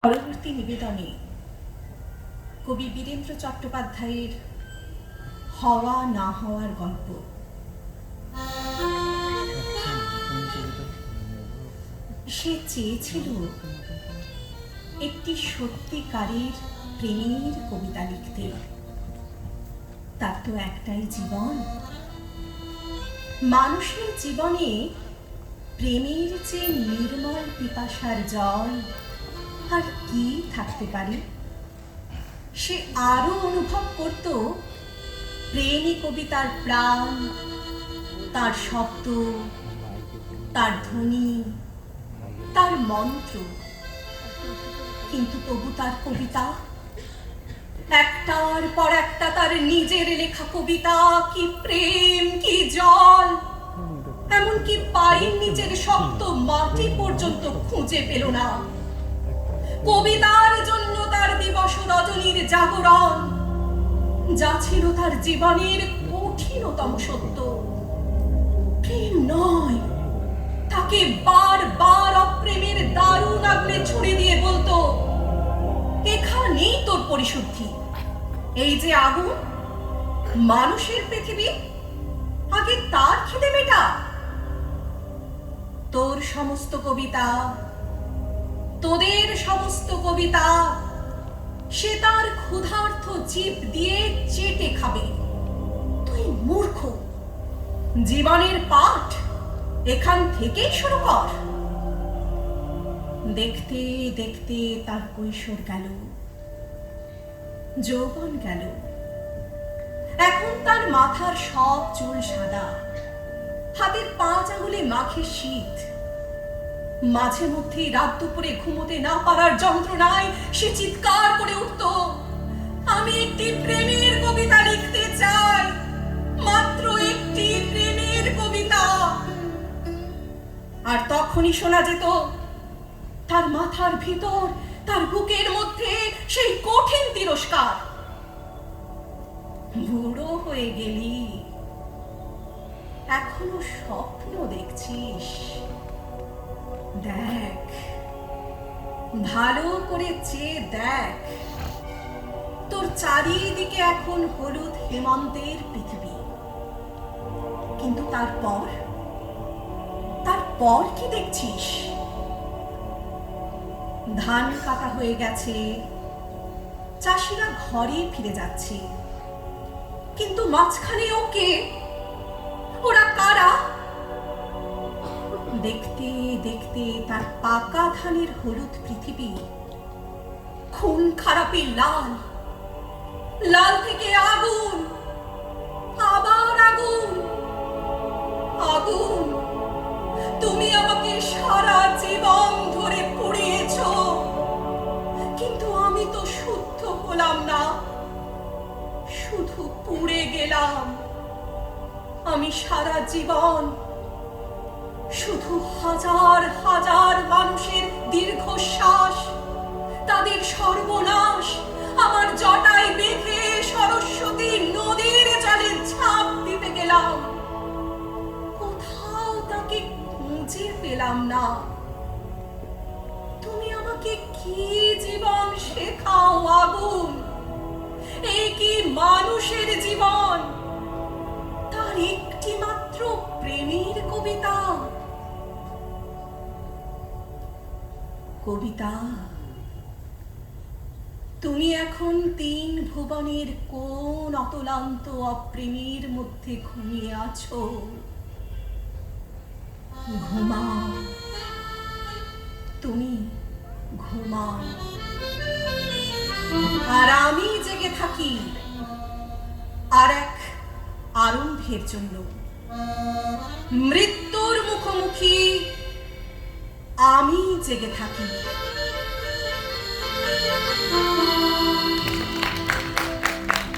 পরবর্তী নিবেদনে কবি বীরেন্দ্র চট্টোপাধ্যায়ের হওয়া না হওয়ার গল্প। সে চেয়েছিল একটি সত্যিকারের প্রেমের কবিতা লিখতে। তার তো একটাই জীবন। মানুষের জীবনে প্রেমের যে নির্মল পিপাসার জল আর কি থাকতে পারে। সে আরো অনুভব করত প্রেমী কবিতার প্রাণ, তার শব্দ, তার ধ্বনি, তার মন্ত্র। কিন্তু তবু তার কবিতা, একটার পর একটা তার নিজের লেখা কবিতা, কি প্রেম, কি জল। এমনকি পায়ের নিচের শক্ত মাটি পর্যন্ত খুঁজে পেল না। কবিতার জন্য তার দিবস রজনীর জাগরণ, যা ছিল তার জীবনের কঠিনতম সত্য। প্রেম নয়, তাকে বারবার অপ্রেমের দারুণ আগুনে ছুড়ে দিয়ে বলতো, এখানেই তোর পরিশুদ্ধি। এই যে আগুন, মানুষের পৃথিবী, আগে তার খিদে মেটা। তোর সমস্ত কবিতা, তোদের সমস্ত কবিতা সে তার ক্ষুধার্ত জিভ দিয়ে চেটে খাবে। তুই মূর্খ। জীবনের পাঠ এখান থেকেই শুরু কর। দেখতে দেখতে তার কৈশোর গেল, যৌবন গেল। এখন তার মাথার সব চুল সাদা, হাতের 5 আঙুলে মাখে শীত। মাঝে মধ্যে রাত দুপুরে ঘুমোতে না পারার যন্ত্রণায় সে চিৎকার করে উঠত, আমি একটি প্রেমের কবিতা লিখতে চাই, মাত্র একটি প্রেমের কবিতা। আর তখনই শোনা যেত তার মাথার ভিতর, তার বুকের মধ্যে সেই কঠিন তিরস্কার, বুড়ো হয়ে গেলি, এখনো স্বপ্ন দেখছিস? দেখ, ভালো করে চেয়ে দেখ, তোর চারিদিকে এখন হলুদ হেমন্তের পৃথিবী। কিন্তু তারপর কি দেখছিস? ধান কাটা হয়ে গেছে, চাষিরা ঘরে ফিরে যাচ্ছে। কিন্তু মাঝখানে ওকে, ওরা কারা? দেখতে দেখতে তার পাকা ধানের হলুদ পৃথিবী খুন খারাপি লাল, লাল থেকে আগুন, আবার আগুন। আগুন, তুমি আমাকে সারা জীবন ধরে পুড়িয়েছ, কিন্তু আমি তো শুদ্ধ হলাম না, শুধু পুড়ে গেলাম। আমি সারা জীবন শুধু হাজার হাজার মানুষের দীর্ঘশ্বাস, তাদের সর্বনাশ আমার জটায় বেঁধে সরস্বতী নদীর জলে ঝাঁপ দিতে গেলাম। কোথাও তাকে খুঁজে পেলাম না। তুমি আমাকে কি জীবন শেখাও আগুন? এই কি মানুষের জীবন? তার একটি মাত্র প্রেমের কবিতা। কবিতা, তুমি এখন 3 ভুবনের কোন অতলান্ত অপ্রেমের মধ্যে ঘুমিয়ে আছো। ঘুমাও, তুমি ঘুমাও, আর আমি জেগে থাকি আর এক আরম্ভের জন্য। মৃত্যুর মুখোমুখি আমি জেগে থাকি।